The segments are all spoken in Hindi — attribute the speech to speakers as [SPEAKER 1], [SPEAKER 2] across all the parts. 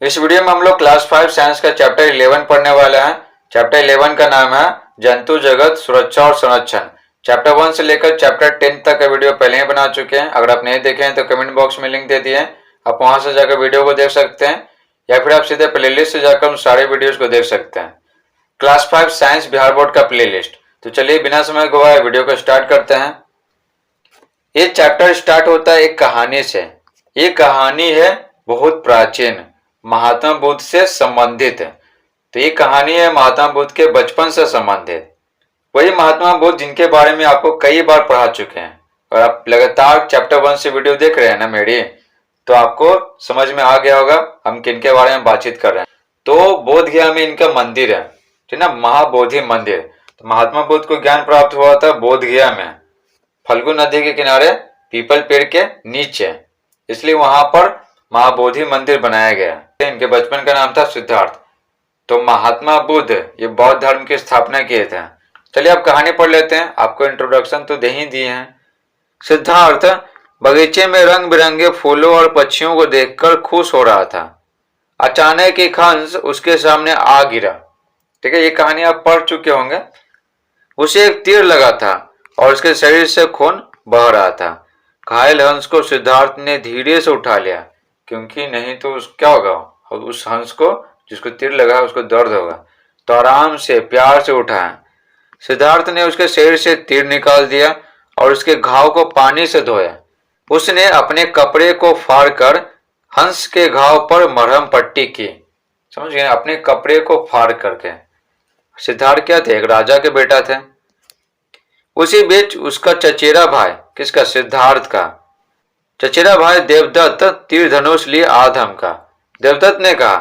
[SPEAKER 1] इस वीडियो में हम लोग क्लास 5 साइंस का चैप्टर 11 पढ़ने वाले हैं। चैप्टर 11 का नाम है जंतु जगत सुरक्षा और संरक्षण। चैप्टर 1 से लेकर चैप्टर 10 तक का वीडियो पहले ही बना चुके हैं। अगर आप नहीं देखे हैं तो कमेंट बॉक्स में लिंक दे दिए हैं, आप वहां से जाकर वीडियो को देख सकते हैं या फिर आप सीधे प्लेलिस्ट से जाकर उन सारे वीडियोस को देख सकते हैं। क्लास 5 साइंस बिहार बोर्ड का प्लेलिस्ट। तो चलिए बिना समय गवाए वीडियो को स्टार्ट करते हैं। ये चैप्टर स्टार्ट होता है एक कहानी से। ये कहानी है बहुत प्राचीन, महात्मा बुद्ध से संबंधित है। तो ये कहानी है महात्मा बुद्ध के बचपन से संबंधित। वही महात्मा बुद्ध जिनके बारे में आपको कई बार पढ़ा चुके हैं। और आप लगातार चैप्टर 1 से वीडियो देख रहे हैं ना मेरी, तो आपको समझ में आ गया होगा हम किन के बारे में बातचीत कर रहे हैं। तो बोध गया में इनका मंदिर है, ठीक ना, महाबोधि मंदिर। तो महात्मा बुद्ध को ज्ञान प्राप्त हुआ था बोध गया में, फल्गु नदी के किनारे पीपल पेड़ के नीचे, इसलिए वहां पर महाबोधि मंदिर बनाया गया। इनके बचपन का नाम था सिद्धार्थ। तो महात्मा बुद्ध ये बौद्ध धर्म की स्थापना किए थे। चलिए अब कहानी पढ़ लेते हैं। आपको इंट्रोडक्शन तो दे ही दिए हैं। सिद्धार्थ बगीचे में रंग बिरंगे फूलों और पक्षियों को देखकर खुश हो रहा था। अचानक एक हंस उसके सामने आ गिरा। ठीक है, ये कहानी आप पढ़ चुके होंगे। उसे एक तीर लगा था और उसके शरीर से खून बह रहा था। घायल हंस को सिद्धार्थ ने धीरे से उठा लिया, क्योंकि नहीं तो क्या होगा, उस हंस को जिसको तीर लगा उसको दर्द होगा। तो आराम से प्यार से उठाया। सिद्धार्थ ने उसके शरीर से तीर निकाल दिया और उसके घाव को पानी से धोया। उसने अपने कपड़े को फाड़कर हंस के घाव पर मरहम पट्टी की। समझ गए, अपने कपड़े को फाड़ करके। सिद्धार्थ क्या थे, एक राजा के बेटा थे। उसी बीच उसका चचेरा भाई, किसका, सिद्धार्थ का चचेरा भाई देवदत्त तीर धनुष लिए आधम का। देवदत्त ने कहा,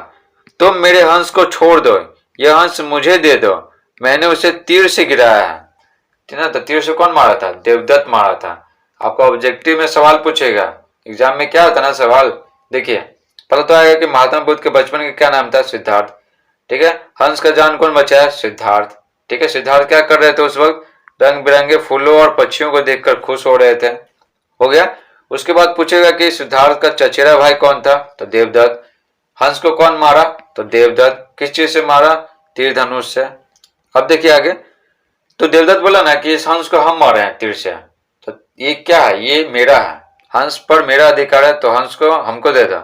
[SPEAKER 1] तुम मेरे हंस को छोड़ दो, यह हंस मुझे दे दो, मैंने उसे तीर से गिराया है। ना, तो तीर से कौन मारा था, देवदत्त मारा था। आपको ऑब्जेक्टिव में सवाल पूछेगा, एग्जाम में क्या होता ना सवाल, देखिए पता तो आएगा कि महात्मा बुद्ध के बचपन का क्या नाम था, सिद्धार्थ। ठीक है, हंस का जान कौन बचाया, सिद्धार्थ। ठीक है, सिद्धार्थ क्या कर रहे थे उस वक्त, रंग बिरंगे फूलों और पक्षियों को देखकर खुश हो रहे थे। हो गया। उसके बाद पूछेगा कि सिद्धार्थ का चचेरा भाई कौन था, तो देवदत्त। हंस को कौन मारा, तो देवदत्त। किस चीज से मारा, तीर धनुष से। अब देखिए आगे, तो देवदत्त बोला ना कि इस हंस को हम मारे हैं तीर से, तो ये क्या है, ये मेरा है, हंस पर मेरा अधिकार है, तो हंस को हमको दे दो।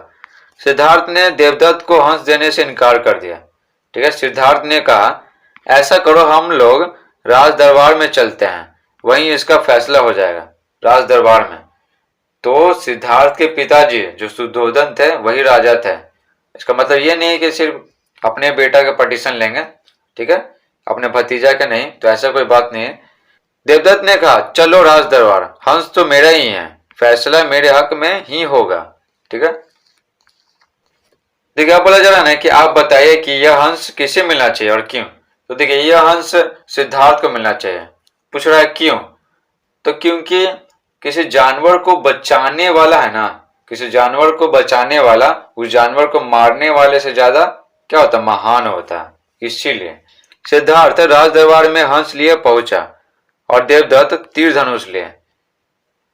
[SPEAKER 1] सिद्धार्थ ने देवदत्त को हंस देने से इनकार कर दिया। ठीक है, सिद्धार्थ ने कहा, ऐसा करो हम लोग राज दरबार में चलते हैं, वहीं इसका फैसला हो जाएगा। राज दरबार में तो सिद्धार्थ के पिताजी जो सुद्धोधन थे वही राजा थे। इसका मतलब ये नहीं कि सिर्फ अपने बेटा का पटिशन लेंगे, ठीक है, अपने भतीजा का नहीं, तो ऐसा कोई बात नहीं है। देवदत्त ने कहा, चलो राज दरबार, हंस तो मेरा ही है, फैसला मेरे हक में ही होगा। ठीक है, देखिए आप बोला जा रहा है कि आप बताइए कि यह हंस किसे मिलना चाहिए और क्यों। तो देखिए यह हंस सिद्धार्थ को मिलना चाहिए। पूछ रहा है क्यों, तो क्योंकि किसी जानवर को बचाने वाला है ना, किसी जानवर को बचाने वाला उस जानवर को मारने वाले से ज्यादा क्या होता, महान होता। इसीलिए सिद्धार्थ राज दरबार में हंस लिए पहुंचा और देवदत्त तीर धनुष लिए।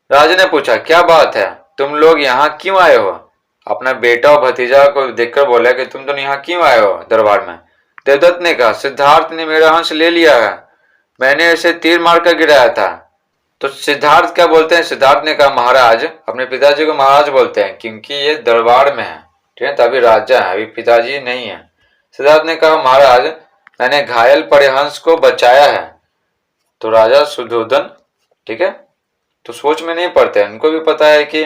[SPEAKER 1] राजा ने पूछा, क्या बात है, तुम लोग यहाँ क्यों आए हो। अपना बेटा और भतीजा को देखकर बोला कि तुम तो यहाँ क्यों आए हो दरबार में। देवदत्त ने कहा, सिद्धार्थ ने मेरा हंस ले लिया है, मैंने इसे तीर मारकर गिराया था। तो सिद्धार्थ क्या बोलते हैं, सिद्धार्थ ने कहा, महाराज, अपने पिताजी को महाराज बोलते हैं क्योंकि ये दरबार में है, ठीक है, तभी राजा है, अभी पिताजी नहीं है। सिद्धार्थ ने कहा, महाराज, मैंने घायल पड़े हंस को बचाया है। तो राजा सुद्धोधन, ठीक है, तो सोच में नहीं पड़ते, उनको भी पता है कि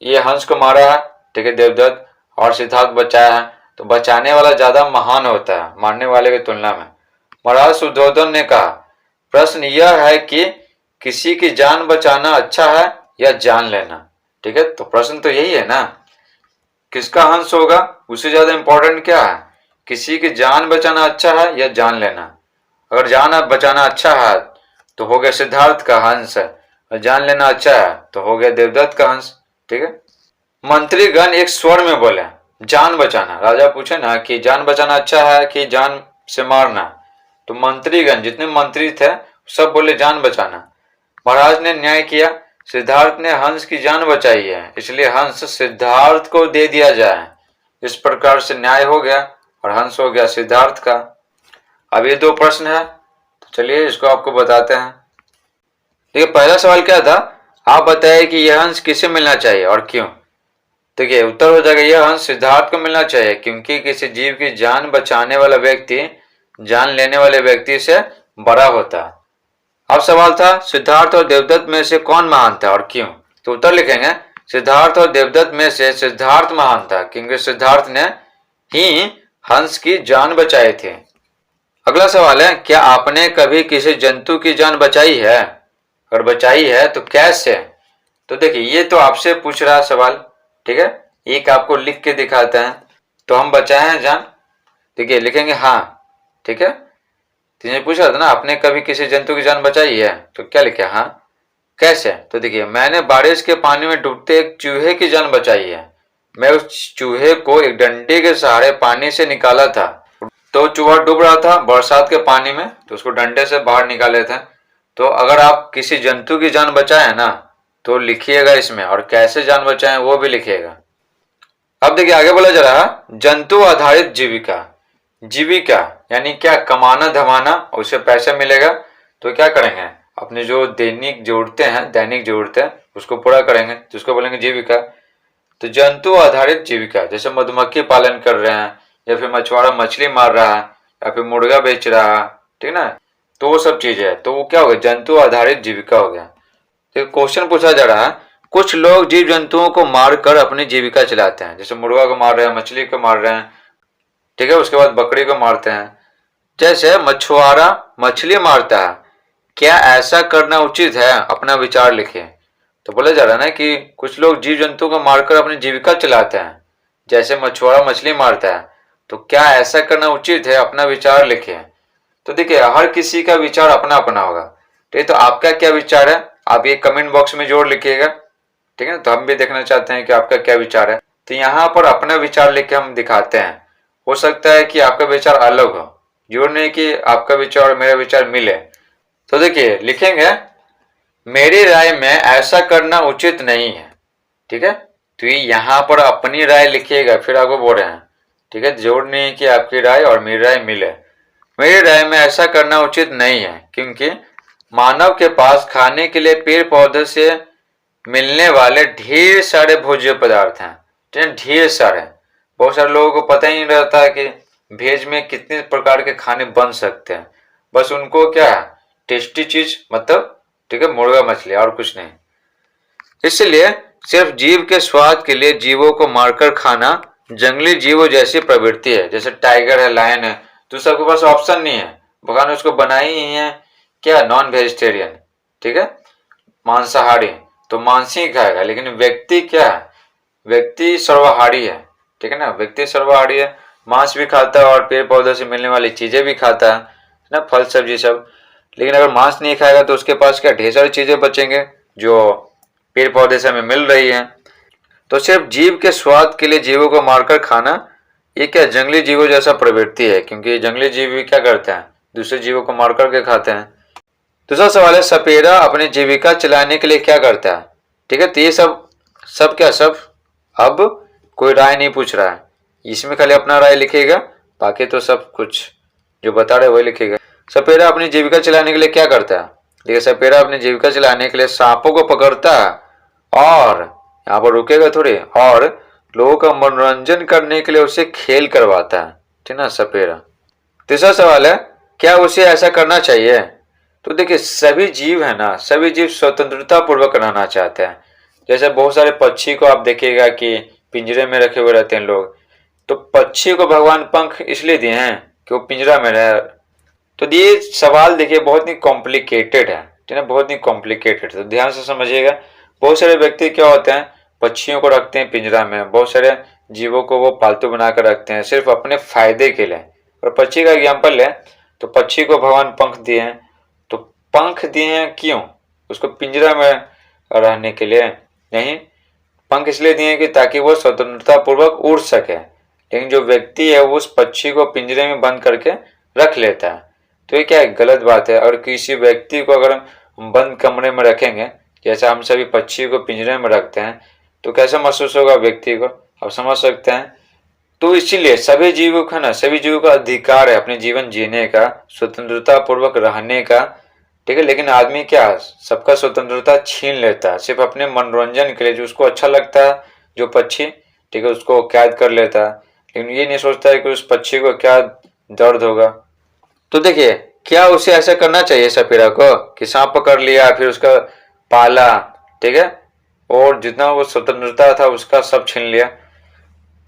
[SPEAKER 1] ये हंस को मारा है, ठीक है, देवदत्त, और सिद्धार्थ बचाया है, तो बचाने वाला ज्यादा महान होता है मारने वाले की तुलना में। महाराज सुद्धोधन ने कहा, प्रश्न यह है कि किसी की जान बचाना अच्छा है या जान लेना। ठीक है, तो प्रश्न तो यही है ना, किसका हंस होगा, उससे ज्यादा इंपॉर्टेंट क्या है, किसी की जान बचाना अच्छा है या जान लेना। अगर जान बचाना अच्छा है तो हो गया सिद्धार्थ का हंस, और जान लेना अच्छा है तो हो गया देवदत्त का हंस। ठीक है, मंत्रीगण एक स्वर में बोले, जान बचाना। राजा पूछे ना कि जान बचाना अच्छा है कि जान से मारना, तो मंत्रीगण जितने मंत्री थे सब बोले जान बचाना। महाराज ने न्याय किया, सिद्धार्थ ने हंस की जान बचाई है, इसलिए हंस सिद्धार्थ को दे दिया जाए। इस प्रकार से न्याय हो गया और हंस हो गया सिद्धार्थ का। अब ये 2 प्रश्न है, तो चलिए इसको आपको बताते हैं। देखिए पहला सवाल क्या था, आप बताइए कि यह हंस किसे मिलना चाहिए और क्यों। देखिए उत्तर हो जाएगा यह हंस सिद्धार्थ को मिलना चाहिए, क्योंकि किसी जीव की जान बचाने वाला व्यक्ति जान लेने वाले व्यक्ति से बड़ा होता है। अब सवाल था सिद्धार्थ और देवदत्त में से कौन महान था और क्यों। तो उत्तर लिखेंगे सिद्धार्थ और देवदत्त में से सिद्धार्थ महान था, क्योंकि सिद्धार्थ ने ही हंस की जान बचाई थी। अगला सवाल है, क्या आपने कभी किसी जंतु की जान बचाई है, अगर बचाई है तो कैसे। तो देखिए ये तो आपसे पूछ रहा सवाल, ठीक है, एक आपको लिख के दिखाते हैं। तो हम बचाए हैं जान, देखिए लिखेंगे हाँ, ठीक है। तुझे पूछा था ना आपने कभी किसी जंतु की जान बचाई है, तो क्या लिखे हाँ। कैसे, तो देखिए मैंने बारिश के पानी में डूबते एक चूहे की जान बचाई है। मैं उस चूहे को एक डंडे के सहारे पानी से निकाला था। तो चूहा डूब रहा था बरसात के पानी में, तो उसको डंडे से बाहर निकाले थे। तो अगर आप किसी जंतु की जान बचाए ना तो लिखिएगा इसमें, और कैसे जान बचाएं वो भी लिखिएगा। अब देखिए आगे बोला जा रहा है जंतु आधारित जीविका। जीविका यानी क्या, कमाना धमाना, उससे पैसा मिलेगा। तो क्या करेंगे, अपने जो दैनिक जरूरतें उसको पूरा करेंगे, जिसको बोलेंगे जीविका। तो जंतु आधारित जीविका, जैसे मधुमक्खी पालन कर रहे हैं, या फिर मछुआरा मछली मार रहा है, या फिर मुर्गा बेच रहा है, ठीक ना, तो वो सब चीजें है, तो वो क्या हो गया, जंतु आधारित जीविका हो गया। तो क्वेश्चन पूछा जा रहा है, कुछ लोग जीव जंतुओं को मारकर अपनी जीविका चलाते हैं, जैसे मुर्गा को मार रहे हैं, मछली को मार रहे हैं, ठीक है, उसके बाद बकरी को मारते हैं। जैसे मछुआरा मछली मारता है, क्या ऐसा करना उचित है, अपना विचार लिखिए। तो बोला जा रहा है ना कि कुछ लोग जीव जंतु को मारकर अपनी जीविका चलाते हैं, जैसे मछुआरा मछली मारता है, तो क्या ऐसा करना उचित है, अपना विचार लिखिए। तो देखिए हर किसी का विचार अपना अपना होगा, ठीक, तो आपका क्या विचार है आप ये कमेंट बॉक्स में जोड़ लिखिएगा, ठीक है ना। तो हम भी देखना चाहते हैं कि आपका क्या विचार है। तो यहाँ पर अपना विचार लिख के हम दिखाते हैं, हो सकता है कि आपका विचार अलग हो, जरूर नहीं कि आपका विचार और मेरा विचार मिले। तो देखिए लिखेंगे मेरी राय में ऐसा करना उचित नहीं है, ठीक है। तो ये यहाँ पर अपनी राय लिखिएगा, फिर आपको बोल रहे हैं, ठीक है, जरूर नहीं कि आपकी राय और मेरी राय मिले। मेरी राय में ऐसा करना उचित नहीं है, क्योंकि मानव के पास खाने के लिए पेड़ पौधे से मिलने वाले ढेर सारे भोज्य पदार्थ हैं, ढेर सारे। बहुत सारे लोगों को पता ही नहीं रहता है कि वेज में कितने प्रकार के खाने बन सकते हैं। बस उनको क्या है, टेस्टी चीज मतलब, ठीक है, मुर्गा मछली और कुछ नहीं। इसलिए सिर्फ जीव के स्वाद के लिए जीवों को मारकर खाना जंगली जीवों जैसी प्रवृत्ति है। जैसे टाइगर है, लायन है, तो सबके पास ऑप्शन नहीं है, भगवान ने उसको बनाई ही है क्या, नॉन वेजिटेरियन, ठीक है, मांसाहारी, तो मांस ही खाएगा। लेकिन व्यक्ति क्या है, व्यक्ति सर्वाहारी है, ठीक है ना, व्यक्ति सर्वाहारी है, मांस भी खाता है और पेड़ पौधों से मिलने वाली चीजें भी खाता है ना, फल सब्जी सब। लेकिन अगर मांस नहीं खाएगा तो उसके पास क्या, ढेर सारी चीजें बचेंगे जो पेड़ पौधे से हमें मिल रही है। तो सिर्फ जीव के स्वाद के लिए जीवों को मारकर खाना ये क्या, जंगली जीवों जैसा प्रवृत्ति है, क्योंकि जंगली जीव भी क्या करते हैं, दूसरे जीवों को मार करके खाते हैं। दूसरा सवाल है सपेरा अपनी जीविका चलाने के लिए क्या करता है, ठीक है। तो ये सब क्या, सब अब कोई राय नहीं पूछ रहा है, इसमें खाली अपना राय लिखेगा, बाकी तो सब कुछ जो बता रहे वही लिखेगा। सपेरा अपनी जीविका चलाने के लिए क्या करता है, देखिए सपेरा अपनी जीविका चलाने के लिए सांपों को पकड़ता है, और यहाँ पर रुकेगा थोड़ी, और लोगों का मनोरंजन करने के लिए उसे खेल करवाता है, ठीक ना, सपेरा। तीसरा सवाल है क्या उसे ऐसा करना चाहिए। तो देखिए सभी जीव है ना, सभी जीव स्वतंत्रता पूर्वक रहना चाहते हैं। जैसे बहुत सारे पक्षी को आप देखिएगा कि पिंजरे में रखे हुए रहते हैं लोग, तो पक्षी को भगवान पंख इसलिए दिए हैं कि वो पिंजरा में रहे। तो ये सवाल देखिए बहुत ही कॉम्प्लिकेटेड है, ठीक है, बहुत ही कॉम्प्लिकेटेड, तो ध्यान से समझिएगा। बहुत सारे व्यक्ति क्या होते हैं, पक्षियों को रखते हैं पिंजरा में, बहुत सारे जीवों को वो पालतू बनाकर रखते हैं सिर्फ अपने फायदे के लिए। और पक्षी का एग्जाम्पल ले तो पक्षी को भगवान पंख दिए हैं, तो पंख दिए हैं क्यों, उसको पिंजरा में रहने के लिए नहीं, पंख इसलिए दिए हैं कि ताकि वो स्वतंत्रता पूर्वक उड़ सके। लेकिन जो व्यक्ति है वो उस पक्षी को पिंजरे में बंद करके रख लेता है, तो ये क्या है, गलत बात है। और किसी व्यक्ति को अगर हम बंद कमरे में रखेंगे, जैसे हम सभी पक्षी को पिंजरे में रखते हैं, तो कैसा महसूस होगा व्यक्ति को, आप समझ सकते हैं। तो इसीलिए सभी जीवों का ना, सभी जीवों का अधिकार है अपने जीवन जीने का, स्वतंत्रता पूर्वक रहने का, ठीक है। लेकिन आदमी क्या, सबका स्वतंत्रता छीन लेता है सिर्फ अपने मनोरंजन के लिए, जो उसको अच्छा लगता है, जो पक्षी, ठीक है, उसको कैद कर लेता है, लेकिन ये नहीं सोचता है कि उस पक्षी को क्या दर्द होगा। तो देखिए, क्या उसे ऐसा करना चाहिए सपेरा को कि सांप पकड़ लिया फिर उसका पाला, ठीक है, और जितना वो स्वतंत्रता था उसका सब छीन लिया।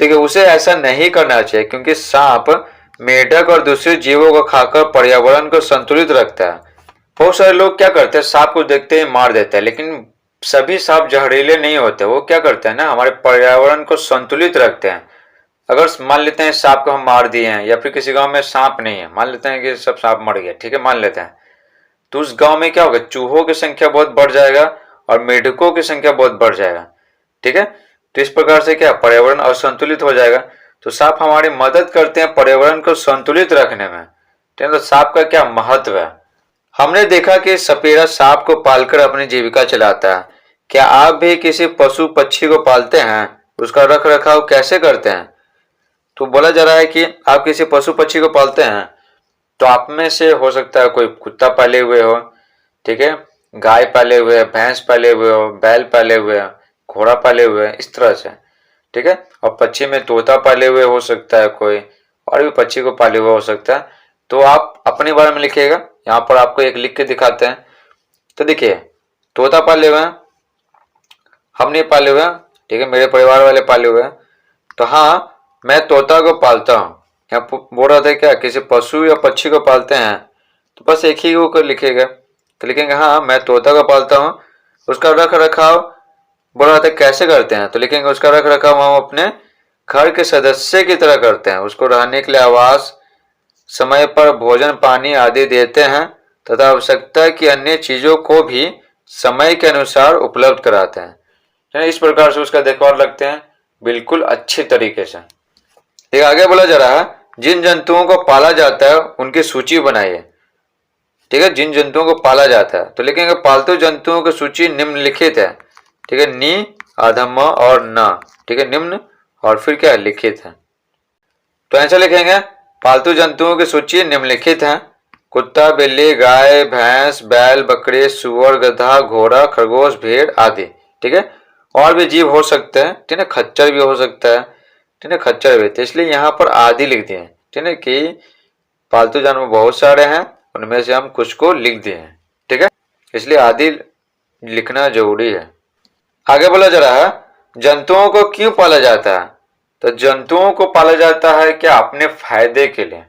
[SPEAKER 1] देखिए, उसे ऐसा नहीं करना चाहिए, क्योंकि सांप मेढक और दूसरे जीवों को खाकर पर्यावरण को संतुलित रखता है। बहुत सारे लोग क्या करते हैं, सांप को देखते ही मार देते हैं, लेकिन सभी सांप जहरीले नहीं होते। वो क्या करते हैं ना, हमारे पर्यावरण को संतुलित रखते हैं। अगर मान लेते हैं सांप को हम मार दिए हैं, या फिर किसी गांव में सांप नहीं है, मान लेते हैं कि सब सांप मर गया, ठीक है, मान लेते हैं, तो उस गांव में क्या होगा, चूहों की संख्या बहुत बढ़ जाएगा और मेढकों की संख्या बहुत बढ़ जाएगा, ठीक है। तो इस प्रकार से क्या, पर्यावरण असंतुलित हो जाएगा। तो सांप हमारी मदद करते हैं पर्यावरण को संतुलित रखने में, ठीक है। तो सांप का क्या महत्व है, हमने देखा कि सपेरा सांप को पालकर अपनी जीविका चलाता है। क्या आप भी किसी पशु पक्षी को पालते हैं, उसका रख रखाव कैसे करते हैं? तो बोला जा रहा है कि आप किसी पशु पक्षी को पालते हैं, तो आप में से हो सकता है कोई कुत्ता पाले हुए हो, ठीक है, गाय पाले हुए, भैंस पाले हुए हो, बैल पाले हुए, घोड़ा पाले हुए, इस तरह से, ठीक है। और पक्षी में तोता पाले हुए हो सकता है कोई, और भी पक्षी को पाले हुए हो सकता है। तो आप अपने बारे में लिखिएगा, यहाँ पर आपको एक लिख के दिखाते हैं। तो देखिए, तोता पाले हुए हैं, हम नहीं पाले हुए हैं, ठीक है, मेरे परिवार वाले पाले हुए हैं। तो हाँ, मैं तोता को पालता हूँ। यहाँ बोल रहा था क्या, किसी पशु या पक्षी को पालते हैं, तो बस एक ही को लिखेगा। तो लिखेंगे हाँ, मैं तोता को पालता हूँ। उसका रख रखाव बोल रहा था कैसे करते हैं, तो लिखेंगे उसका रख रखाव हम अपने घर के सदस्य की तरह करते हैं। उसको रहने के लिए आवास, समय पर भोजन पानी आदि देते हैं तथा आवश्यकता की अन्य चीजों को भी समय के अनुसार उपलब्ध कराते हैं। इस प्रकार से उसका देखभाल रखते हैं बिल्कुल अच्छी तरीके से। एक आगे बोला जा रहा है, जिन जंतुओं को पाला जाता है उनकी सूची बनाइए, ठीक है। जिन जंतुओं को पाला जाता है, तो लिखेंगे पालतू जंतुओं की सूची निम्नलिखित है, ठीक है, नी अधम और न, ठीक है, निम्न और फिर क्या है, लिखित है। तो आंसर लिखेंगे पालतू जंतुओं की सूची निम्नलिखित है, कुत्ता, बिल्ली, गाय, भैंस, बैल, बकरी, सुअर, गधा, घोड़ा, खरगोश, भेड़ आदि, ठीक है। और भी जीव हो सकते हैं, ठीक है, खच्चर भी हो सकता है, ठीक है, खच्चर भी, तो इसलिए यहाँ पर आदि लिख दिए, ठीक है, कि पालतू जानवर बहुत सारे हैं, उनमें से हम कुछ को लिख दिए हैं, ठीक है, इसलिए आदि लिखना जरूरी है। आगे बोला जा रहा है, जंतुओं को क्यों पाला जाता है? तो जंतुओं को पाला जाता है क्या, अपने फायदे के लिए,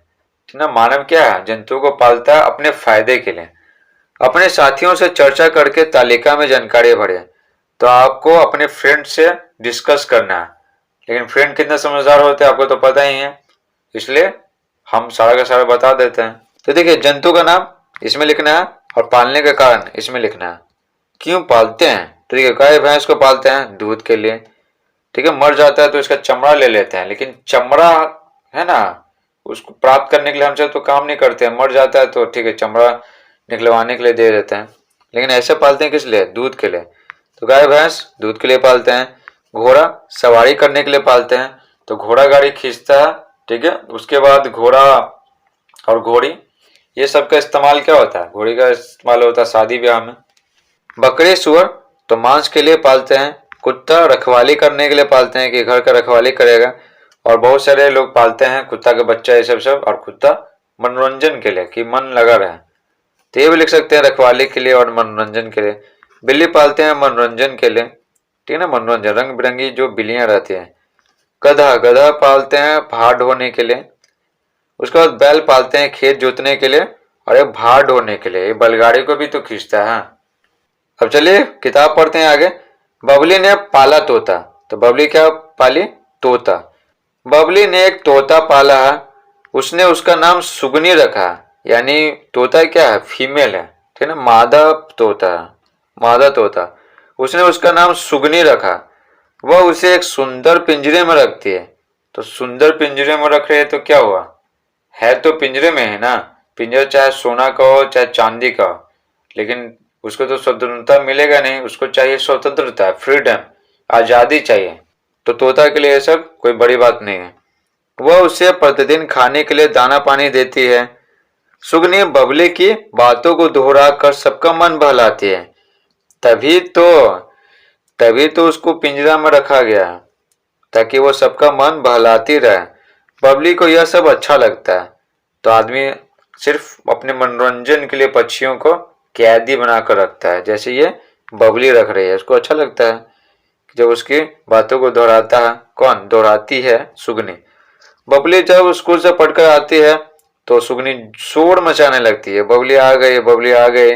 [SPEAKER 1] ठीक है। मानव क्या है, जंतुओं को पालता है अपने फायदे के लिए। अपने साथियों से चर्चा करके तालिका में जानकारी भरे। तो आपको अपने फ्रेंड से डिस्कस करना है, लेकिन फ्रेंड कितने समझदार होते हैं आपको तो पता ही है, इसलिए हम सारा का सारा बता देते हैं। तो देखिए, जंतु का नाम इसमें लिखना है और पालने का कारण इसमें लिखना है। क्यों पालते हैं, तो देखिए, गाय भैंस को पालते हैं दूध के लिए, ठीक है, मर जाता है तो इसका चमड़ा ले लेते हैं, लेकिन चमड़ा है ना, उसको प्राप्त करने के लिए हमसे तो काम नहीं करते हैं, मर जाता है तो ठीक है, चमड़ा निकलवाने के लिए दे देते हैं, लेकिन ऐसे पालते हैं किस लिए, दूध के लिए। तो गाय भैंस दूध के लिए पालते हैं। घोड़ा सवारी करने के लिए पालते हैं, तो घोड़ा गाड़ी खींचता है, ठीक है। उसके बाद घोड़ा और घोड़ी, ये सब का इस्तेमाल क्या होता है, घोड़ी का इस्तेमाल होता है शादी ब्याह में। बकरी सुअर तो मांस के लिए पालते हैं। कुत्ता रखवाली करने के लिए पालते हैं कि घर का रखवाली करेगा, और बहुत सारे लोग पालते हैं कुत्ता का बच्चा, ये सब और कुत्ता मनोरंजन के लिए कि मन लगा रहे, तो ये भी लिख सकते हैं रखवाली के लिए और मनोरंजन के लिए। बिल्ली पालते हैं मनोरंजन के लिए, ठीक है ना, मनोरंजन, रंग बिरंगी जो बिल्लियां रहती हैं। गधा गधा पालते हैं भार ढोने के लिए। उसके बाद बैल पालते हैं खेत जोतने के लिए और एक भार ढोने के लिए, बैलगाड़ी को भी तो खींचता है। अब चलिए किताब पढ़ते हैं आगे। बबली ने पाला तोता, तो बबली क्या पाली, तोता। बबली ने एक तोता पाला है, उसने उसका नाम सुगनी रखा, यानी तोता क्या है, फीमेल है, ठीक है ना, मादा तोता, मादा तोता। उसने उसका नाम सुगनी रखा। वह उसे एक सुंदर पिंजरे में रखती है। तो सुंदर पिंजरे में रख रहे हैं तो क्या हुआ, है तो पिंजरे में है ना, पिंजरा चाहे सोना का हो चाहे चांदी का हो, लेकिन उसको तो स्वतंत्रता मिलेगा नहीं, उसको चाहिए स्वतंत्रता, फ्रीडम, आजादी चाहिए। तो तोता के लिए ये सब कोई बड़ी बात नहीं है। वह उसे प्रतिदिन खाने के लिए दाना पानी देती है। सुगनी बबली की बातों को दोहरा कर सबका मन बहलाती है। तभी तो तभी तो उसको पिंजरा में रखा गया, ताकि वो सबका मन बहलाती रहे। बबली को यह सब अच्छा लगता है, तो आदमी सिर्फ अपने मनोरंजन के लिए पक्षियों को कैदी बनाकर रखता है। जैसे ये बबली रख रही है, उसको अच्छा लगता है जब उसकी बातों को दोहराता है। कौन दोहराती है? सुगनी। बबली जब स्कूल से पढ़कर आती है तो सुगनी शोर मचाने लगती है, बबली आ गई, बबली आ गई।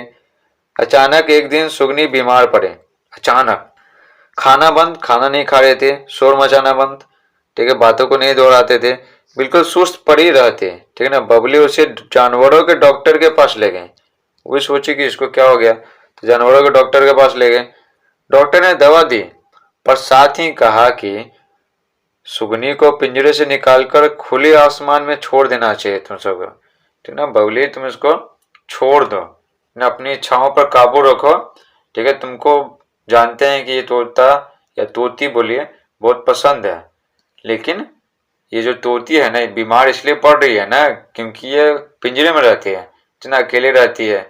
[SPEAKER 1] अचानक एक दिन सुगनी बीमार पड़े। अचानक खाना बंद, खाना नहीं खा रहे थे, शोर मचाना बंद, ठीक है, बातों को नहीं दोहराते थे, बिल्कुल सुस्त पड़ी रहते, ठीक है ना। बबली उसे जानवरों के डॉक्टर के पास ले गए। वो सोची कि इसको क्या हो गया, तो जानवरों के डॉक्टर के पास ले गए। डॉक्टर ने दवा दी, पर साथ ही कहा कि सुगनी को पिंजरे से निकालकर खुले आसमान में छोड़ देना चाहिए तुम सबको, ठीक ना। बबली तुम इसको छोड़ दो, ना अपनी इच्छाओं पर काबू रखो, ठीक है। तुमको जानते हैं कि ये तोता या तोती बोलिए बहुत पसंद है, लेकिन ये जो तोती है ना, बीमार इसलिए पड़ रही है ना क्योंकि ये पिंजरे में रहती है, इतना अकेले रहती है।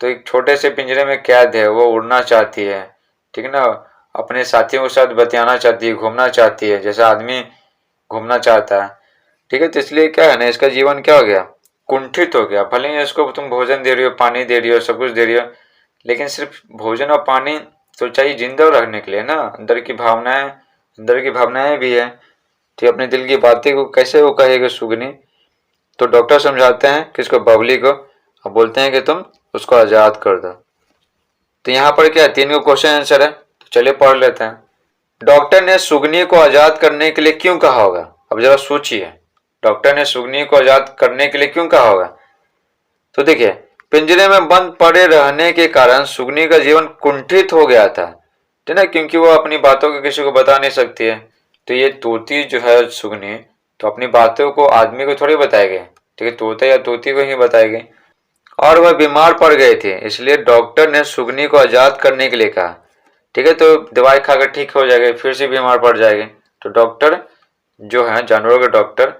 [SPEAKER 1] तो एक छोटे से पिंजरे में कैद है, वो उड़ना चाहती है, ठीक है ना, अपने साथियों के साथ बतियाना चाहती है, घूमना चाहती है, जैसा आदमी घूमना चाहता है, ठीक है। तो इसलिए क्या है ना, इसका जीवन क्या हो गया, कुंठित हो गया। भले ही इसको तुम भोजन दे रही हो, पानी दे रही हो, सब कुछ दे रही हो, लेकिन सिर्फ भोजन और पानी तो चाहिए जिंदा रखने के लिए ना। अंदर की भावनाएं भी है, ठीक, अपने दिल की बातें को कैसे वो कहेगा सुगनी। तो डॉक्टर समझाते हैं किसको, बबली को, और बोलते हैं कि तुम उसको आजाद कर दो। तो यहाँ पर क्या 3 को क्वेश्चन आंसर है, तो चलिए पढ़ लेते हैं। डॉक्टर ने सुगनी को आजाद करने के लिए क्यों कहा होगा? अब जरा सोचिए, डॉक्टर ने सुगनी को आजाद करने के लिए क्यों कहा होगा? तो देखिए, पिंजरे में बंद पड़े रहने के कारण सुगनी का जीवन कुंठित हो गया था, ठीक है, क्योंकि वो अपनी बातों को किसी को बता नहीं सकती है। तो ये तोती जो है सुगनी, तो अपनी बातों को आदमी को थोड़ी बताएगी, ठीक है, तोता या तोती को ही बताएगी। और वह बीमार पड़ गए थे, इसलिए डॉक्टर ने सुगनी को आजाद करने के लिए कहा, ठीक है। तो दवाई खाकर ठीक हो जाएगी, फिर से बीमार पड़ जाएगी। तो डॉक्टर जो है, जानवरों के डॉक्टर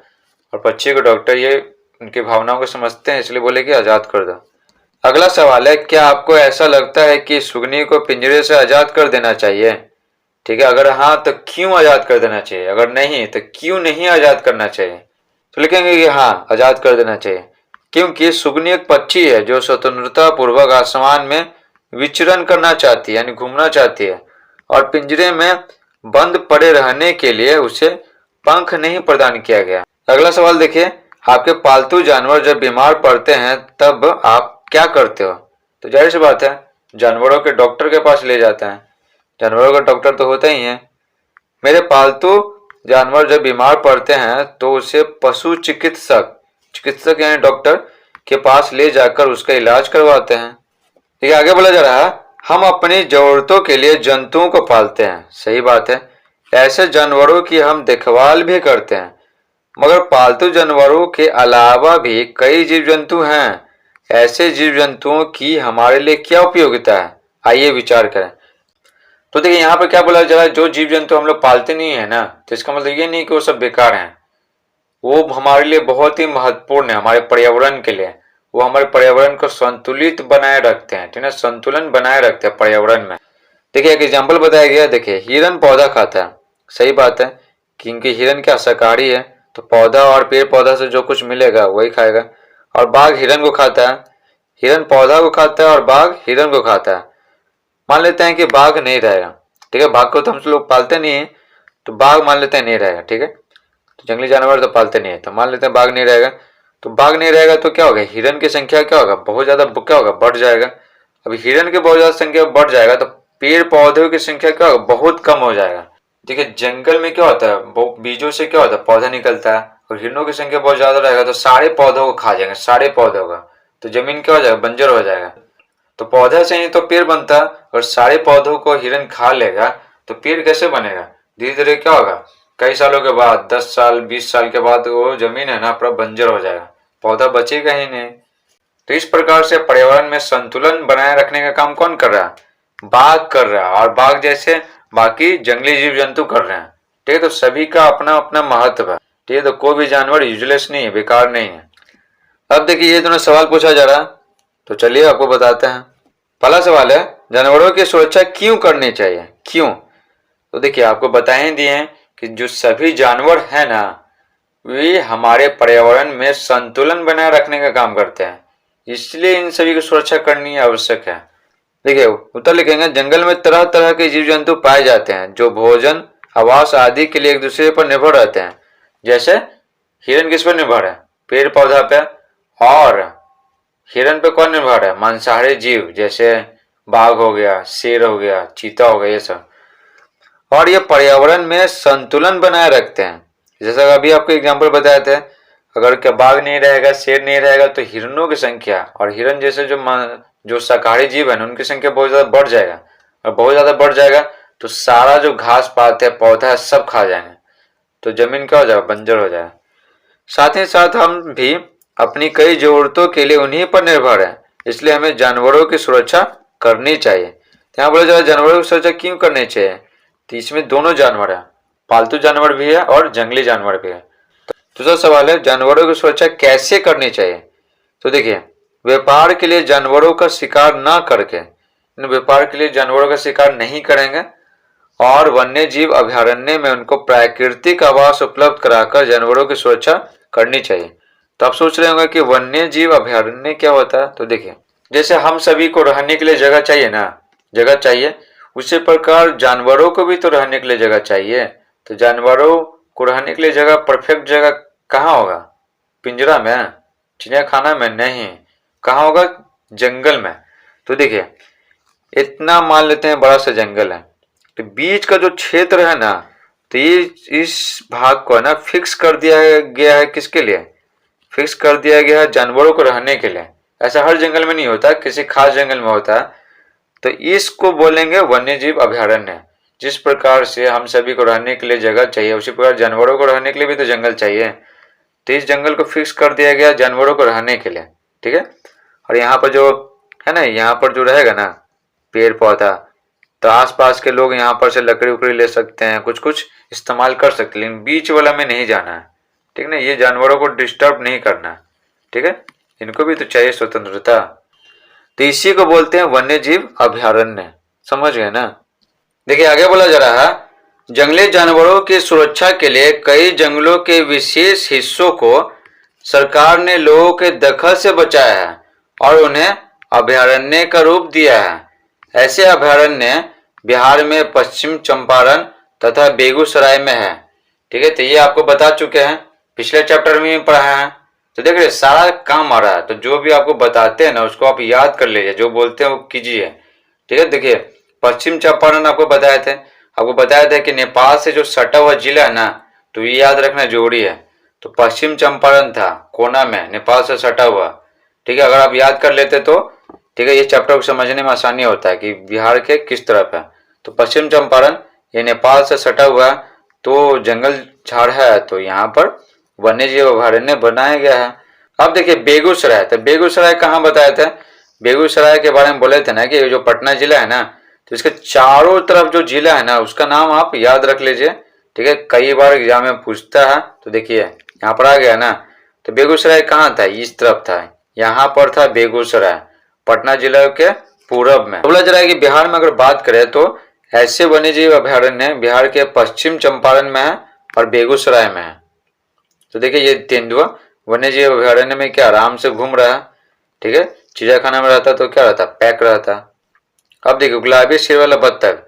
[SPEAKER 1] और पक्षी के डॉक्टर, ये उनकी भावनाओं को समझते हैं, इसलिए बोले कि आजाद कर दो। अगला सवाल है, क्या आपको ऐसा लगता है कि सुगनी को पिंजरे से आजाद कर देना चाहिए? ठीक है, अगर हाँ तो क्यों आजाद कर देना चाहिए, अगर नहीं तो क्यों नहीं आजाद करना चाहिए? तो लिखेंगे कि हाँ, आजाद कर देना चाहिए, क्योंकि सुगनी एक पक्षी है जो स्वतंत्रता पूर्वक आसमान में विचरण करना चाहती है, यानी घूमना चाहती है, और पिंजरे में बंद पड़े रहने के लिए उसे पंख नहीं प्रदान किया गया। अगला सवाल देखिए, आपके पालतू जानवर जब बीमार पड़ते हैं तब आप क्या करते हो? तो जाहिर सी बात है, जानवरों के डॉक्टर के पास ले जाते हैं। जानवरों का डॉक्टर तो होता ही है। मेरे पालतू जानवर जब बीमार पड़ते हैं तो उसे पशु चिकित्सक यानी डॉक्टर के पास ले जाकर उसका इलाज करवाते हैं। ठीक है, आगे बोला जा रहा है, हम अपनी जरूरतों के लिए जंतुओं को पालते हैं। सही बात है, ऐसे जानवरों की हम देखभाल भी करते हैं, मगर पालतू जानवरों के अलावा भी कई जीव जंतु हैं। ऐसे जीव जंतुओं की हमारे लिए क्या उपयोगिता है, आइए विचार करें। तो देखिए, यहाँ पर क्या बोला जा रहा है, जो जीव जंतु हम लोग पालते नहीं है ना, तो इसका मतलब ये नहीं कि वो सब बेकार हैं। वो हमारे लिए बहुत ही महत्वपूर्ण है, हमारे पर्यावरण के लिए। वो हमारे पर्यावरण को संतुलित बनाए रखते हैं, ठीक है, संतुलन बनाए रखते हैं पर्यावरण में। देखिए, एक एग्जाम्पल बताया गया, देखिए हिरन पौधा खाता है। सही बात है, क्योंकि हिरन क्या शाकाहारी है, तो पौधा और पेड़ पौधा से जो कुछ मिलेगा वही खाएगा। और बाघ हिरन को खाता है, हिरन पौधा को खाता है और बाघ हिरन को खाता है। मान लेते हैं कि बाघ नहीं रहेगा, ठीक है, बाघ को तो हम लोग पालते नहीं है, तो बाघ मान लेते हैं नहीं रहेगा, ठीक है, तो जंगली जानवर तो पालते नहीं है, तो मान लेते हैं बाघ नहीं रहेगा। तो बाघ नहीं रहेगा तो क्या होगा, हिरन की संख्या क्या होगा, बहुत ज्यादा क्या होगा, बढ़ जाएगा। अभी हिरन की बहुत ज्यादा संख्या बढ़ जाएगा तो पेड़ पौधों की संख्या क्या होगा, बहुत कम हो जाएगा। देखिए, जंगल में क्या होता है, बीजों से क्या होता है, पौधा निकलता है, और हिरणों की संख्या बहुत ज्यादा रहेगा तो सारे पौधों को खा जाएंगे, सारे पौधों का, तो जमीन क्या हो जाएगा, बंजर हो जाएगा। तो पौधा से ही तो पेड़ बनता है, और सारे पौधों को हिरन खा लेगा तो पेड़ कैसे बनेगा? धीरे धीरे क्या होगा, कई सालों के बाद, 10 साल 20 साल के बाद वो जमीन है ना पूरा बंजर हो जाएगा, पौधा बचेगा ही नहीं। तो इस प्रकार से पर्यावरण में संतुलन बनाए रखने का काम कौन कर रहा है, बाघ कर रहा है, और बाघ जैसे बाकी जंगली जीव जंतु कर रहे हैं। ठीक है, तो सभी का अपना अपना महत्व है। ठीक है, तो कोई भी जानवर यूजलेस नहीं है, बेकार नहीं है। अब देखिए ये दोनों सवाल पूछा जा रहा, तो चलिए आपको बताते हैं। पहला सवाल है, जानवरों की सुरक्षा क्यों करनी चाहिए, क्यों? तो देखिए आपको बता ही दिए हैं कि जो सभी जानवर हैं ना, वे हमारे पर्यावरण में संतुलन बनाए रखने का काम करते हैं, इसलिए इन सभी की सुरक्षा करनी आवश्यक है। देखिए उत्तर लिखेंगे, जंगल में तरह तरह के जीव जंतु पाए जाते हैं जो भोजन, आवास आदि के लिए एक दूसरे पर निर्भर रहते हैं। जैसे हिरन किस पर निर्भर है, पेड़ पौधा पे, और हिरन पे कौन निर्भर है, मांसाहारी जीव जैसे बाघ हो गया, शेर हो गया, चीता हो गया, ये सब। और ये पर्यावरण में संतुलन बनाए रखते हैं। जैसा अभी आपको एग्जाम्पल बताए थे, अगर क्या बाघ नहीं रहेगा, शेर नहीं रहेगा, तो हिरणों की संख्या और हिरन जैसे जो शाकाहारी जीव है उनकी संख्या बहुत ज्यादा बढ़ जाएगा, और बहुत ज्यादा बढ़ जाएगा तो सारा जो घास पात है, पौधा है, सब खा जाएंगे, तो जमीन क्या हो जाएगा, बंजर हो जाएगा। साथ ही साथ हम भी अपनी कई जरूरतों के लिए उन्हीं पर निर्भर है, इसलिए हमें जानवरों की सुरक्षा करनी चाहिए। यहाँ बोला जाए जानवरों की सुरक्षा क्यों करनी चाहिए, तो इसमें दोनों जानवर है, पालतू जानवर भी है और जंगली जानवर भी है। दूसरा सवाल है, जानवरों की सुरक्षा कैसे करनी चाहिए। तो देखिए, व्यापार के लिए जानवरों का शिकार न करके, व्यापार के लिए जानवरों का शिकार नहीं करेंगे, और वन्य जीव अभयारण्य में उनको प्राकृतिक आवास उपलब्ध कराकर जानवरों की सुरक्षा करनी चाहिए। तो आप सोच रहे होंगे कि वन्य जीव अभयारण्य क्या होता है। तो देखिए, जैसे हम सभी को रहने के लिए जगह चाहिए ना, जगह चाहिए, उसी प्रकार जानवरों को भी तो रहने के लिए जगह चाहिए। तो जानवरों को रहने के लिए जगह, परफेक्ट जगह कहाँ होगा, पिंजरा में, चिड़ियाखाना में नहीं, कहाँ होगा, जंगल में। तो देखिए इतना मान लेते हैं बड़ा सा जंगल है, तो बीच का जो क्षेत्र है ना, तो ये इस भाग को है ना फिक्स कर दिया गया है, किसके लिए फिक्स कर दिया गया है, जानवरों को रहने के लिए। ऐसा हर जंगल में नहीं होता, किसी खास जंगल में होता है। तो इसको बोलेंगे वन्य जीव अभयारण्य। जिस प्रकार से हम सभी को रहने के लिए जगह चाहिए, उसी प्रकार जानवरों को रहने के लिए भी तो जंगल चाहिए। तो इस जंगल को फिक्स कर दिया गया जानवरों को रहने के लिए, ठीक है। और यहाँ पर जो है ना, यहाँ पर जो रहेगा ना पेड़ पौधा, तो आसपास के लोग यहाँ पर से लकड़ी उकड़ी ले सकते हैं, कुछ कुछ इस्तेमाल कर सकते हैं, लेकिन बीच वाला में नहीं जाना है, ठीक ना। ये जानवरों को डिस्टर्ब नहीं करना, ठीक है, इनको भी तो चाहिए स्वतंत्रता। तो इसी को बोलते हैं वन्य जीव अभयारण्य, समझ गए ना। देखिए आगे बोला जा रहा है, जंगली जानवरों की सुरक्षा के लिए कई जंगलों के विशेष हिस्सों को सरकार ने लोगों के दखल से बचाया है और उन्हें अभयारण्य का रूप दिया है। ऐसे अभयारण्य बिहार में पश्चिम चंपारण तथा बेगूसराय में है, ठीक है। तो ये आपको बता चुके हैं, पिछले चैप्टर में पढ़ा है। तो देख रहे सारा काम आ रहा है, तो जो भी आपको बताते हैं ना उसको आप याद कर लीजिए, जो बोलते हैं वो कीजिए, ठीक है। देखिए पश्चिम चंपारण आपको बताए थे, आपको बताया था कि नेपाल से जो सटा हुआ जिला है ना, तो ये याद रखना जरूरी है। तो पश्चिम चंपारण था कोना में, नेपाल से सटा हुआ, ठीक है। अगर आप याद कर लेते तो ठीक है, ये चैप्टर को समझने में आसानी होता है कि बिहार के किस तरफ है। तो पश्चिम चंपारण ये नेपाल से सटा हुआ, तो जंगल झाड़ है, तो यहाँ पर वन्य जीव अभयारण्य बनाया गया है। अब देखिए बेगूसराय, तो बेगूसराय कहाँ बताए थे, बेगूसराय के बारे में बोले थे ना कि जो पटना जिला है ना, तो इसके चारों तरफ जो जिला है ना उसका नाम आप याद रख लीजिए, ठीक है। कई बार एग्जाम में पूछता है, तो देखिए यहाँ पर आ गया ना। तो बेगूसराय कहाँ था, इस तरफ था, यहाँ पर था बेगूसराय, पटना जिला के पूरब में। बोला जा रहा है कि बिहार में अगर बात करें तो ऐसे वन्य जीव अभयारण्य बिहार के पश्चिम चंपारण में है और बेगूसराय में है। तो देखिए ये तेंदुआ वन्य जीव अभयारण्य में क्या आराम से घूम रहा है, ठीक है। चिड़ियाखाना में रहता तो क्या रहता, पैक रहता। अब देखिए गुलाबी सिर वाला बत्तख,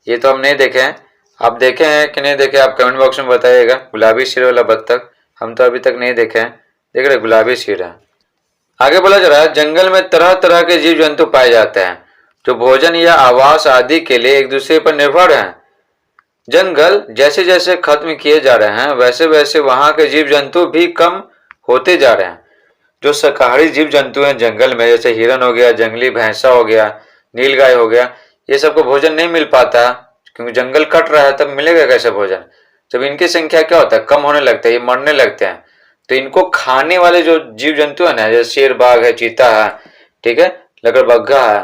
[SPEAKER 1] ये तो हम नहीं देखे हैं, आप देखे हैं कि नहीं देखे, आप कमेंट बॉक्स में बताइएगा। गुलाबी सिर वाला बत्तख हम तो अभी तक नहीं देखे हैं, देख रहे गुलाबी सिर है। आगे बोला जा रहा है, जंगल में तरह तरह के जीव जंतु पाए जाते हैं जो भोजन या आवास आदि के लिए एक दूसरे पर निर्भर हैं। जंगल जैसे जैसे खत्म किए जा रहे हैं वैसे वैसे वहां के जीव जंतु भी कम होते जा रहे हैं। जो शाकाहारी जीव जंतु हैं जंगल में, जैसे हिरन हो गया, जंगली भैंसा हो गया, नीलगाय हो गया, ये सबको भोजन नहीं मिल पाता क्योंकि जंगल कट रहा है, तब मिलेगा कैसे भोजन। जब इनकी संख्या क्या होता है, कम होने लगता है, ये मरने लगते हैं, तो इनको खाने वाले जो जीव जंतु है ना, जैसे शेर, बाघ है, चीता है, ठीक है, लकड़बग्घा है,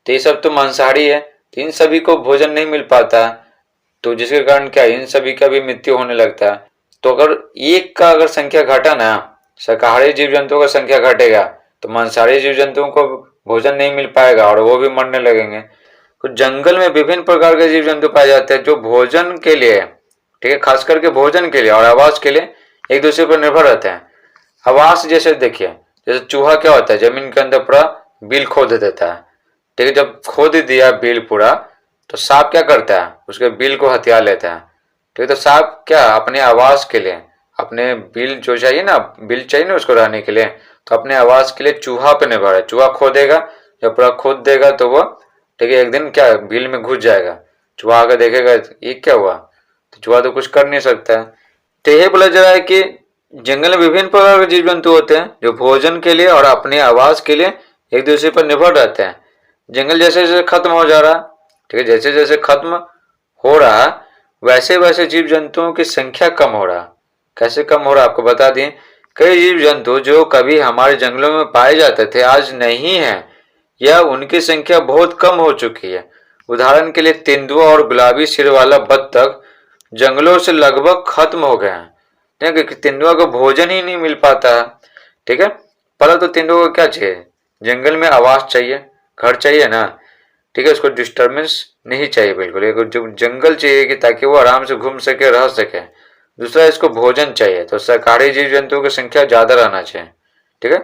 [SPEAKER 1] तो ये सब तो मांसाहारी है, तो इन सभी को भोजन नहीं मिल पाता, तो जिसके कारण क्या इन सभी का भी मृत्यु होने लगता है। तो अगर एक का अगर संख्या घटा ना, शाकाहारी जीव जंतुओं का संख्या घटेगा तो मांसाहारी जीव जंतुओं को भोजन नहीं मिल पाएगा और वो भी मरने लगेंगे। तो जंगल में विभिन्न प्रकार के जीव जंतु पाए जाते हैं जो भोजन के लिए, ठीक है, खास करके भोजन के लिए और आवास के लिए एक दूसरे पर निर्भर रहते हैं। आवास जैसे देखिए, जैसे चूहा क्या होता है, जमीन के अंदर पूरा बिल खोद देता है, ठीक है, जब खोद दिया बिल पूरा तो सांप क्या करता है, उसके बिल को हथिया लेता है, ठीक है। तो सांप क्या अपने आवास के लिए, अपने बिल जो चाहिए ना, बिल चाहिए ना उसको रहने के लिए, तो अपने आवास के लिए चूहा पे निर्भर है। चूहा खोदेगा, जब पूरा खोद देगा तो वो, ठीक है, एक दिन क्या बिल में घुस जाएगा। चूहा आकर देखेगा ये क्या हुआ, तो चूहा तो कुछ कर नहीं सकता है। तो यही बोला जा रहा है कि जंगल में विभिन्न प्रकार के जीव जंतु होते हैं जो भोजन के लिए और अपने आवास के लिए एक दूसरे पर निर्भर रहते हैं। जंगल जैसे जैसे खत्म हो जा रहा, ठीक है, जैसे जैसे खत्म हो रहा वैसे वैसे जीव जंतुओं की संख्या कम हो रहा। कैसे कम हो रहा आपको बता दें, कई जीव जंतु जो कभी हमारे जंगलों में पाए जाते थे आज नहीं है, या उनकी संख्या बहुत कम हो चुकी है। उदाहरण के लिए तेंदुआ और गुलाबी सिर वाला बत्तख जंगलों से लगभग खत्म हो गए हैं, क्योंकि तेंदुआ को भोजन ही नहीं मिल पाता है, ठीक है। पहले तो तेंदुआ को क्या चाहिए, जंगल में आवास चाहिए, घर चाहिए ना, ठीक है, उसको डिस्टर्बेंस नहीं चाहिए बिल्कुल, एक जो जंगल चाहिए कि ताकि वो आराम से घूम सके, रह सके। दूसरा इसको भोजन चाहिए, तो शाकाहारी जीव जंतुओं की संख्या ज्यादा रहना चाहिए, ठीक है।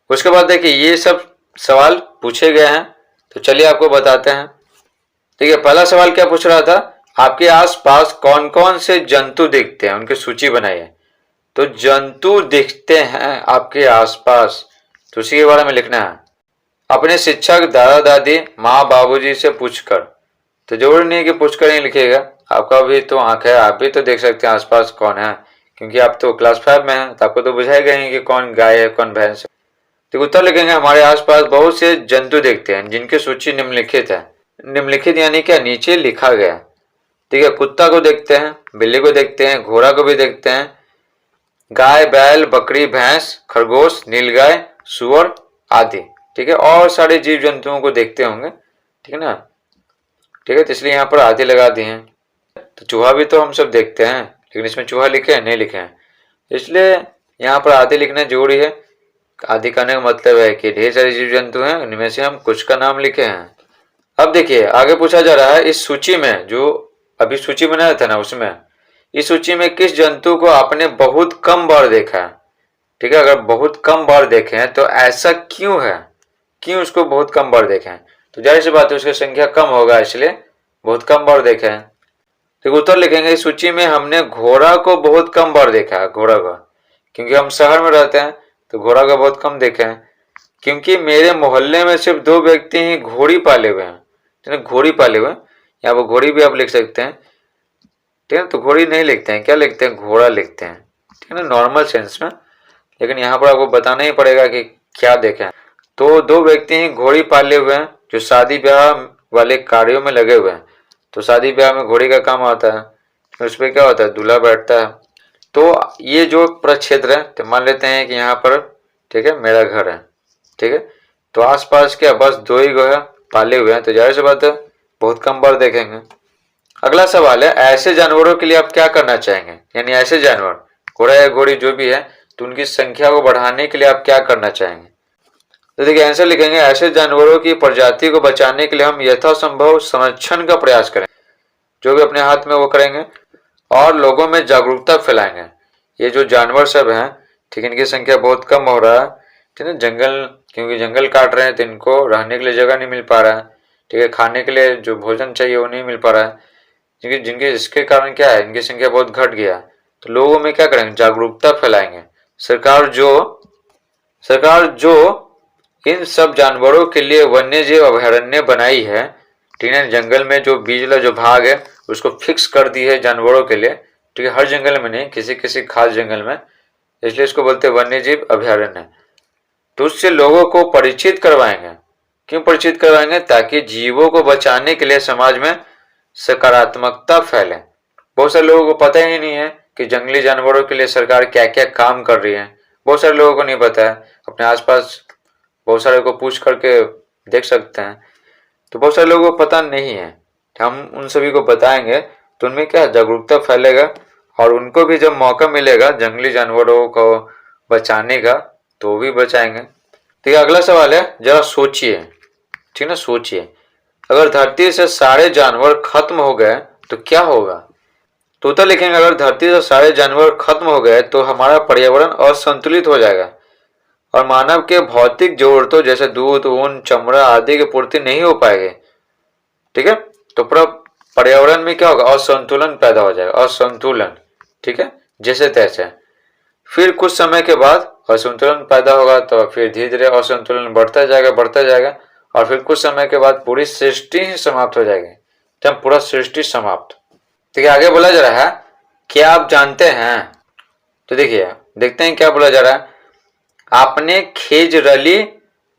[SPEAKER 1] उसके बाद देखिए ये सब सवाल पूछे गए हैं, तो चलिए आपको बताते हैं। ठीक है, पहला सवाल क्या पूछ रहा था, आपके आसपास कौन कौन से जंतु दिखते हैं, उनकी सूची बनाइए। तो जंतु दिखते हैं आपके आसपास, तो उसी के बारे में लिखना है। अपने शिक्षक, दादा दादी, माँ बाबूजी से पूछकर, तो जरूरी नहीं कि पूछकर ही लिखिएगा, आपका भी तो आंख है, आप भी तो देख सकते हैं आसपास कौन है, क्योंकि आप तो क्लास 5 में हैं, तो आपको तो बुझाएगा ही कि कौन गाय है कौन भैंस है। तो उत्तर लिखेंगे, हमारे आसपास बहुत से जंतु देखते हैं जिनकी सूची निम्नलिखित है। निम्नलिखित यानी क्या, नीचे लिखा गया, ठीक है। कुत्ता को देखते हैं, बिल्ली को देखते हैं, घोड़ा को भी देखते हैं, गाय, बैल, बकरी, भैंस, खरगोश, नीलगाय, सुअर आदि, ठीक है, और सारे जीव जंतुओं को देखते होंगे, ठीक है ना, ठीक है। तो इसलिए यहाँ पर आदि लगा दिए हैं। तो चूहा भी तो हम सब देखते हैं, लेकिन इसमें चूहा लिखे हैं नहीं लिखे हैं, इसलिए यहाँ पर आदि लिखना जरूरी है। आदि कहने का मतलब है कि ढेर सारे जीव जंतु हैं, उनमें से हम कुछ का नाम लिखे हैं। अब देखिए आगे पूछा जा रहा है, इस सूची में जो अभी सूची बनाया था ना, उसमें इस सूची में किस जंतु को आपने बहुत कम बार देखा है, ठीक है। अगर बहुत कम बार देखे हैं तो ऐसा क्यों है, क्यों उसको बहुत कम बार देखे हैं, तो जाहिर सी बात है उसकी संख्या कम होगा, इसलिए बहुत कम बार देखे हैं। तो उत्तर लिखेंगे, इस सूची में हमने घोड़ा को बहुत कम बार देखा है, घोड़ा को, क्योंकि हम शहर में रहते हैं तो घोड़ा को बहुत कम देखे हैं। क्योंकि मेरे मोहल्ले में सिर्फ 2 व्यक्ति ही घोड़ी पाले हुए हैं, घोड़ी पाले हुए हैं, यहाँ पर घोड़ी भी आप लिख सकते हैं, ठीक है। तो घोड़ी नहीं लिखते हैं, क्या लिखते हैं, घोड़ा लिखते हैं, ठीक है ना, नॉर्मल सेंस में, लेकिन यहाँ पर आपको बताना ही पड़ेगा कि क्या देखें। तो 2 व्यक्ति ही घोड़ी पाले हुए हैं जो शादी ब्याह वाले कार्यों में लगे हुए हैं। तो शादी ब्याह में घोड़ी का काम आता है, तो उस पर क्या होता है, दूल्हा बैठता है। तो ये जो पूरा क्षेत्र है, तो मान लेते हैं कि यहाँ पर, ठीक है, मेरा घर है, ठीक है। तो आसपास क्या बस 2 ही गो है पाले हुए हैं, तो जाहिर सी बात है बहुत कम बार देखेंगे। अगला सवाल है, ऐसे जानवरों के लिए आप क्या करना चाहेंगे, यानी ऐसे जानवर, घोड़ा या घोड़ी जो भी है, तो उनकी संख्या को बढ़ाने के लिए आप क्या करना चाहेंगे। तो देखिए आंसर लिखेंगे, ऐसे जानवरों की प्रजाति को बचाने के लिए हम यथासंभव संरक्षण का प्रयास करें, जो भी अपने हाथ में वो करेंगे, और लोगों में जागरूकता फैलाएंगे। ये जो जानवर सब हैं, ठीक है, इनकी संख्या बहुत कम हो रहा है, ठीक है, जंगल, क्योंकि जंगल काट रहे हैं तो इनको रहने के लिए जगह नहीं मिल पा रहा है, ठीक है, खाने के लिए जो भोजन चाहिए वो नहीं मिल पा रहा है, क्योंकि जिनके इसके कारण क्या है, इनकी संख्या बहुत घट गया। तो लोगों में क्या करेंगे, जागरूकता फैलाएंगे। सरकार जो इन सब जानवरों के लिए वन्य जीव अभयारण्य बनाई है, ठीक है, जंगल में जो बीच वाला जो भाग है उसको फिक्स कर दी है जानवरों के लिए, ठीक है, हर जंगल में नहीं, किसी किसी खास जंगल में, इसलिए इसको बोलते हैं वन्य जीव अभयारण्य। तो उससे लोगों को परिचित करवाएंगे। क्यों परिचित करवाएंगे, ताकि जीवों को बचाने के लिए समाज में सकारात्मकता फैले। बहुत सारे लोगों को पता ही नहीं है कि जंगली जानवरों के लिए सरकार क्या क्या काम कर रही है, बहुत सारे लोगों को नहीं पता है। अपने आसपास बहुत सारे को पूछ करके देख सकते हैं, तो बहुत सारे लोगों को पता नहीं है, हम उन सभी को बताएंगे तो उनमें क्या जागरूकता फैलेगा और उनको भी जब मौका मिलेगा जंगली जानवरों को बचाने का तो भी बचाएंगे। ठीक है, अगला सवाल है, जरा सोचिए, ठीक ना, सोचिए अगर धरती से सारे जानवर खत्म हो गए तो क्या होगा। तोता लिखेंगे, अगर धरती से सारे जानवर खत्म हो गए तो हमारा पर्यावरण असंतुलित हो जाएगा और मानव के भौतिक जरूरतों जैसे दूध, ऊन, चमड़ा आदि की पूर्ति नहीं हो पाएगी। ठीक है, तो पूरा पर्यावरण में क्या होगा, असंतुलन पैदा हो जाएगा, असंतुलन। ठीक है, जैसे तैसे। फिर कुछ समय के बाद असंतुलन पैदा होगा तो फिर धीरे धीरे असंतुलन बढ़ता जाएगा और फिर कुछ समय के बाद पूरी सृष्टि ही समाप्त हो जाएगी, जब पूरा सृष्टि समाप्त। ठीक है, आगे बोला जा रहा है, क्या आप जानते हैं, तो देखिए देखते हैं क्या बोला जा रहा है। आपने खेजरली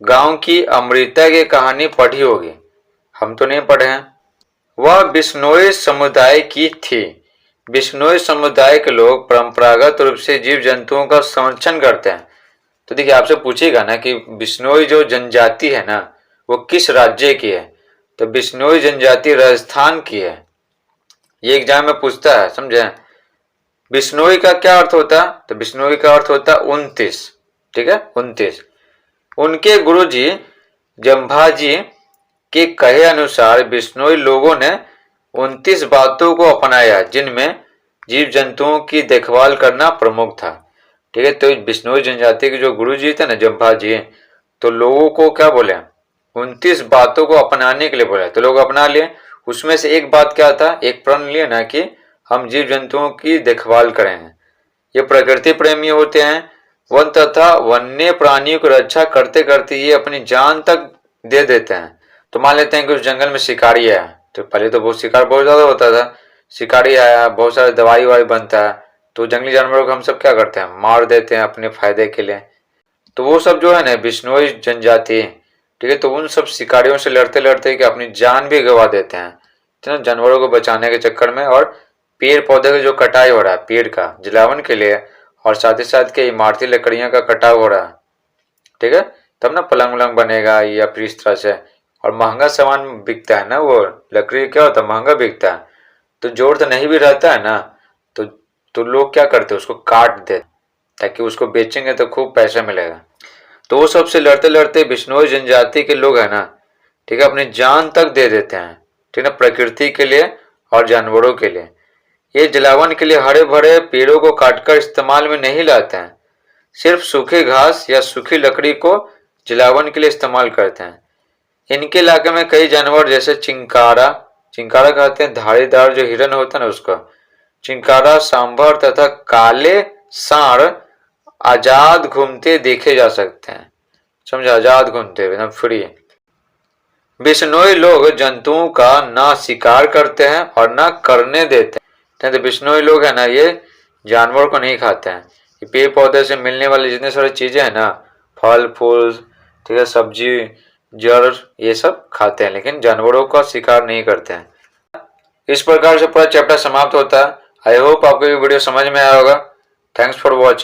[SPEAKER 1] गांव की अमृता की कहानी पढ़ी होगी, हम तो नहीं पढ़े हैं। वह बिश्नोई समुदाय की थी। बिश्नोई समुदाय के लोग परंपरागत रूप से जीव जंतुओं का संरक्षण करते हैं। तो देखिए आपसे पूछेगा ना कि बिश्नोई जो जनजाति है ना वो किस राज्य की है, तो बिश्नोई जनजाति राजस्थान की है। ये एग्जाम में पूछता है, समझे। बिश्नोई का क्या अर्थ होता है, तो बिश्नोई का अर्थ होता है 29। ठीक है, 29। उनके गुरुजी जम्भाजी के कहे अनुसार बिश्नोई लोगों ने 29 बातों को अपनाया जिनमें जीव जंतुओं की देखभाल करना प्रमुख था। ठीक है, तो बिश्नोई जनजाति के जो गुरुजी थे ना जम्भाजी, तो लोगों को क्या बोले, 29 बातों को अपनाने के लिए बोले, तो लोग अपना लिए। उसमें से एक बात क्या था, एक प्रण लिए ना कि हम जीव जंतुओं की देखभाल करेंगे। ये प्रकृति प्रेमी होते हैं, वन तथा वन्य प्राणियों की रक्षा करते करते ये अपनी जान तक दे देते हैं। तो मान लेते हैं कि उस जंगल में शिकारी आया, तो पहले तो बहुत शिकार बहुत ज्यादा होता था, शिकारी आया, बहुत सारे दवाई वाई बनता है, तो जंगली जानवरों को हम सब क्या करते हैं, मार देते हैं अपने फायदे के लिए। तो वो सब जो है ना बिश्नोई जनजाति, ठीक है, तो उन सब शिकारियों से लड़ते लड़ते कि अपनी जान भी गंवा देते हैं, तो जानवरों को बचाने के चक्कर में। और पेड़ पौधे का जो कटाई हो रहा है, पेड़ का जलावन के लिए, और साथ ही साथ के इमारती लकड़ियों का कटाव हो रहा है। ठीक है, तब ना पलंग वलंग बनेगा या फिर इस तरह से, और महंगा सामान बिकता है ना, वो लकड़ी क्या होता है, महंगा बिकता है। तो जोड़ तो नहीं भी रहता है ना, तो लोग क्या करते हैं, उसको काट दे ताकि उसको बेचेंगे तो खूब पैसा मिलेगा। तो वो सबसे लड़ते लड़ते बिश्नोई जनजाति के लोग है ना, ठीक है, अपनी जान तक दे देते हैं, ठीक है, प्रकृति के लिए और जानवरों के लिए। ये जलावन के लिए हरे भरे पेड़ों को काटकर इस्तेमाल में नहीं लाते हैं, सिर्फ सूखे घास या सूखी लकड़ी को जलावन के लिए इस्तेमाल करते हैं। इनके इलाके में कई जानवर जैसे चिंकारा, चिंकारा कहते हैं धारीदार जो हिरन होता है ना उसका, चिंकारा, सांभर तथा काले सांड आजाद घूमते देखे जा सकते हैं। समझे, आजाद घूमते हुए, एकदम फ्री। बिश्नोई लोग जंतुओं का ना शिकार करते हैं और ना करने देते हैं। तो बिश्नोई लोग है ना ये जानवर को नहीं खाते हैं। ये पेड़ पौधे से मिलने वाली जितने सारी चीजें हैं ना, फल फूल, ठीक है, सब्जी, जड़, ये सब खाते हैं, लेकिन जानवरों का शिकार नहीं करते हैं। इस प्रकार से पूरा चैप्टर समाप्त होता है। आई होप आपको ये वीडियो समझ में आया होगा। Thanks for watching.